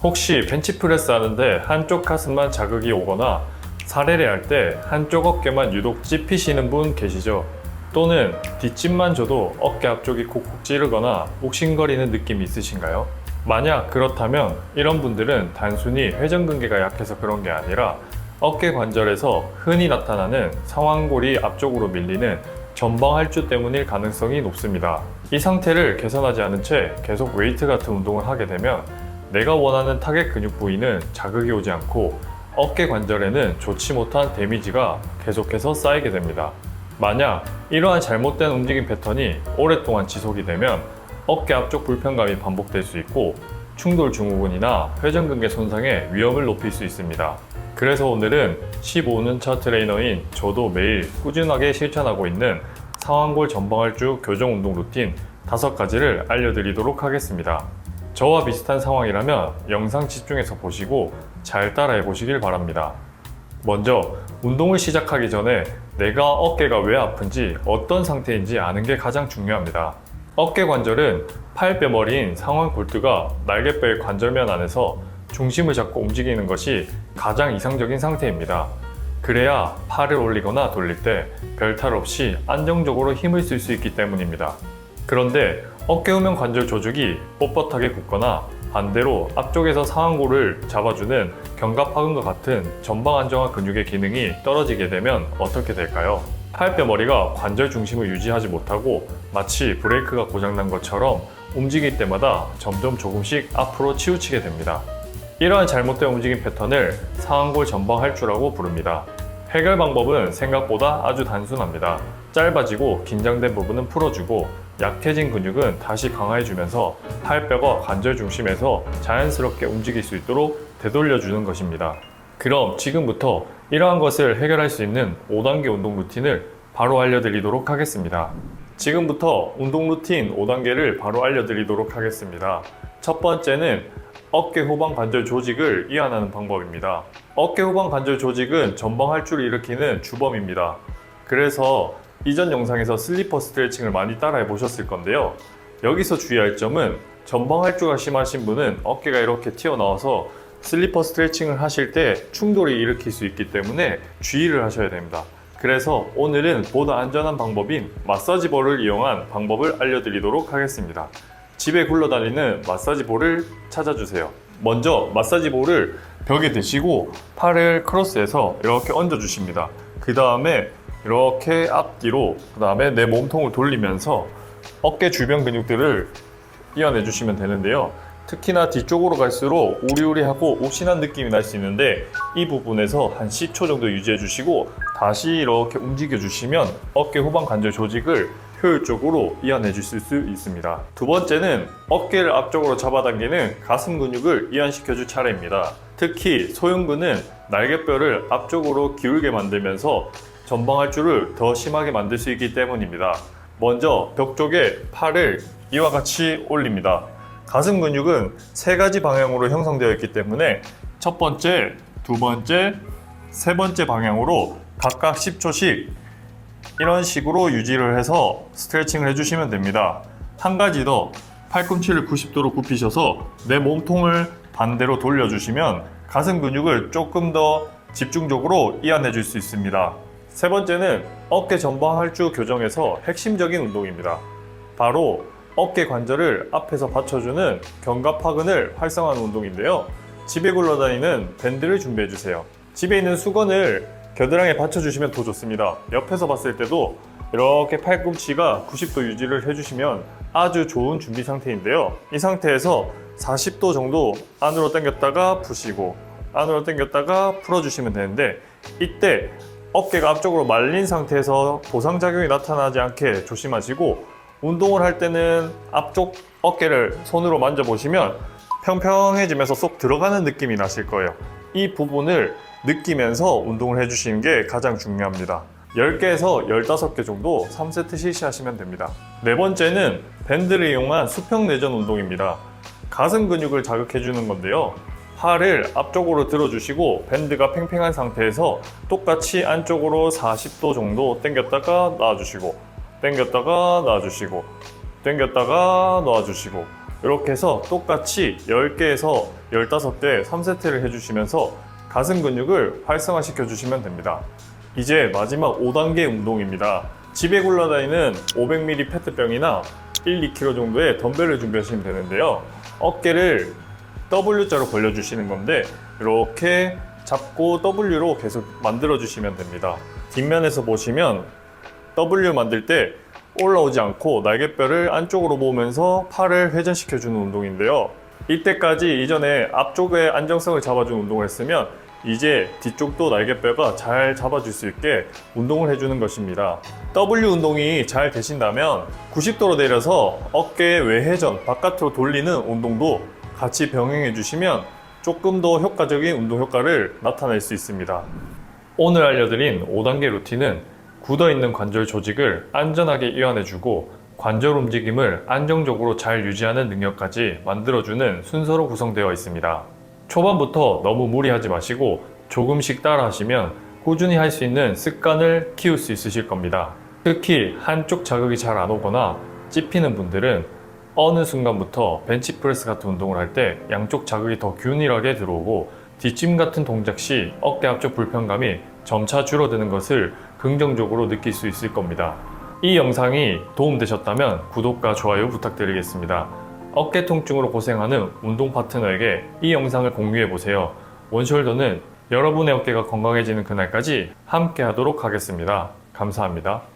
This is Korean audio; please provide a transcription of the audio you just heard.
혹시 벤치프레스 하는데 한쪽 가슴만 자극이 오거나 사례를 할 때 한쪽 어깨만 유독 찝히시는 분 계시죠? 또는 뒷짐만 줘도 어깨 앞쪽이 콕콕 찌르거나 욱신거리는 느낌이 있으신가요? 만약 그렇다면 이런 분들은 단순히 회전근개가 약해서 그런 게 아니라 어깨 관절에서 흔히 나타나는 상완골이 앞쪽으로 밀리는 전방할주 때문일 가능성이 높습니다. 이 상태를 개선하지 않은 채 계속 웨이트 같은 운동을 하게 되면 내가 원하는 타겟 근육 부위는 자극이 오지 않고 어깨 관절에는 좋지 못한 데미지가 계속해서 쌓이게 됩니다. 만약 이러한 잘못된 움직임 패턴이 오랫동안 지속이 되면 어깨 앞쪽 불편감이 반복될 수 있고 충돌 증후군이나 회전근개 손상의 위험을 높일 수 있습니다. 그래서 오늘은 15년차 트레이너인 저도 매일 꾸준하게 실천하고 있는 상완골 전방할주 교정 운동 루틴 5가지를 알려드리도록 하겠습니다. 저와 비슷한 상황이라면 영상 집중해서 보시고 잘 따라해 보시길 바랍니다. 먼저 운동을 시작하기 전에 내가 어깨가 왜 아픈지 어떤 상태인지 아는 게 가장 중요합니다. 어깨 관절은 팔뼈머리인 상완골두가 날개뼈의 관절면 안에서 중심을 잡고 움직이는 것이 가장 이상적인 상태입니다. 그래야 팔을 올리거나 돌릴 때 별탈 없이 안정적으로 힘을 쓸 수 있기 때문입니다. 그런데 어깨 후면 관절 조직이 뻣뻣하게 굳거나 반대로 앞쪽에서 상완골을 잡아주는 견갑하근과 같은 전방 안정화 근육의 기능이 떨어지게 되면 어떻게 될까요? 팔뼈머리가 관절 중심을 유지하지 못하고 마치 브레이크가 고장난 것처럼 움직일 때마다 점점 조금씩 앞으로 치우치게 됩니다. 이러한 잘못된 움직임 패턴을 상완골 전방할주라고 부릅니다. 해결 방법은 생각보다 아주 단순합니다. 짧아지고 긴장된 부분은 풀어주고 약해진 근육은 다시 강화해주면서 팔뼈가 관절 중심에서 자연스럽게 움직일 수 있도록 되돌려주는 것입니다. 그럼 지금부터 이러한 것을 해결할 수 있는 5단계 운동 루틴을 바로 알려드리도록 하겠습니다. 지금부터 운동 루틴 5단계를 바로 알려드리도록 하겠습니다. 첫 번째는 어깨 후방 관절 조직을 이완하는 방법입니다. 어깨 후방 관절 조직은 전방할주를 일으키는 주범입니다. 그래서 이전 영상에서 슬리퍼 스트레칭을 많이 따라해 보셨을 건데요. 여기서 주의할 점은 전방할주가 심하신 분은 어깨가 이렇게 튀어나와서 슬리퍼 스트레칭을 하실 때 충돌이 일으킬 수 있기 때문에 주의를 하셔야 됩니다. 그래서 오늘은 보다 안전한 방법인 마사지 볼을 이용한 방법을 알려드리도록 하겠습니다. 집에 굴러다니는 마사지 볼을 찾아주세요. 먼저 마사지 볼을 벽에 대시고 팔을 크로스해서 이렇게 얹어주십니다. 그 다음에 이렇게 앞뒤로 그 다음에 내 몸통을 돌리면서 어깨 주변 근육들을 이완해 주시면 되는데요. 특히나 뒤쪽으로 갈수록 우리우리하고 욱신한 느낌이 날 수 있는데 이 부분에서 한 10초 정도 유지해 주시고 다시 이렇게 움직여 주시면 어깨 후방 관절 조직을 효율적으로 이완해 주실 수 있습니다. 두 번째는 어깨를 앞쪽으로 잡아당기는 가슴 근육을 이완시켜 줄 차례입니다. 특히 소흉근은 날개뼈를 앞쪽으로 기울게 만들면서 전방할주를 더 심하게 만들 수 있기 때문입니다. 먼저 벽 쪽에 팔을 이와 같이 올립니다. 가슴 근육은 3가지 방향으로 형성되어 있기 때문에 첫 번째, 두 번째, 세 번째 방향으로 각각 10초씩 이런 식으로 유지를 해서 스트레칭을 해주시면 됩니다. 한 가지 더, 팔꿈치를 90도로 굽히셔서 내 몸통을 반대로 돌려주시면 가슴 근육을 조금 더 집중적으로 이완해 줄 수 있습니다. 세 번째는 어깨 전방할주 교정에서 핵심적인 운동입니다. 바로 어깨 관절을 앞에서 받쳐주는 견갑하근을 활성화하는 운동인데요. 집에 굴러다니는 밴드를 준비해 주세요. 집에 있는 수건을 겨드랑이에 받쳐주시면 더 좋습니다. 옆에서 봤을 때도 이렇게 팔꿈치가 90도 유지를 해주시면 아주 좋은 준비 상태인데요. 이 상태에서 40도 정도 안으로 당겼다가 푸시고 안으로 당겼다가 풀어주시면 되는데 이때 어깨가 앞쪽으로 말린 상태에서 보상작용이 나타나지 않게 조심하시고 운동을 할 때는 앞쪽 어깨를 손으로 만져보시면 평평해지면서 쏙 들어가는 느낌이 나실 거예요. 이 부분을 느끼면서 운동을 해주시는 게 가장 중요합니다. 10개에서 15개 정도 3세트 실시하시면 됩니다. 네 번째는 밴드를 이용한 수평 내전 운동입니다. 가슴 근육을 자극해주는 건데요. 팔을 앞쪽으로 들어주시고 밴드가 팽팽한 상태에서 똑같이 안쪽으로 40도 정도 당겼다가 놔주시고 당겼다가 놔주시고 당겼다가 놔주시고 이렇게 해서 똑같이 10개에서 15개 3세트를 해주시면서 가슴 근육을 활성화시켜 주시면 됩니다. 이제 마지막 5단계 운동입니다. 집에 굴러다니는 500ml 페트병이나 1, 2kg 정도의 덤벨을 준비하시면 되는데요. 어깨를 W자로 벌려주시는 건데 이렇게 잡고 W로 계속 만들어 주시면 됩니다. 뒷면에서 보시면 W 만들 때 올라오지 않고 날개뼈를 안쪽으로 모으면서 팔을 회전시켜 주는 운동인데요. 이때까지 이전에 앞쪽의 안정성을 잡아주는 운동을 했으면 이제 뒤쪽도 날개뼈가 잘 잡아줄 수 있게 운동을 해주는 것입니다. W 운동이 잘 되신다면 90도로 내려서 어깨 외회전 바깥으로 돌리는 운동도 같이 병행해 주시면 조금 더 효과적인 운동 효과를 나타낼 수 있습니다. 오늘 알려드린 5단계 루틴은 굳어있는 관절 조직을 안전하게 이완해주고 관절 움직임을 안정적으로 잘 유지하는 능력까지 만들어주는 순서로 구성되어 있습니다. 초반부터 너무 무리하지 마시고 조금씩 따라 하시면 꾸준히 할 수 있는 습관을 키울 수 있으실 겁니다. 특히 한쪽 자극이 잘 안 오거나 찝히는 분들은 어느 순간부터 벤치프레스 같은 운동을 할 때 양쪽 자극이 더 균일하게 들어오고 뒷짐 같은 동작 시 어깨 앞쪽 불편감이 점차 줄어드는 것을 긍정적으로 느낄 수 있을 겁니다. 이 영상이 도움되셨다면 구독과 좋아요 부탁드리겠습니다. 어깨 통증으로 고생하는 운동 파트너에게 이 영상을 공유해보세요. 원숄더는 여러분의 어깨가 건강해지는 그날까지 함께 하도록 하겠습니다. 감사합니다.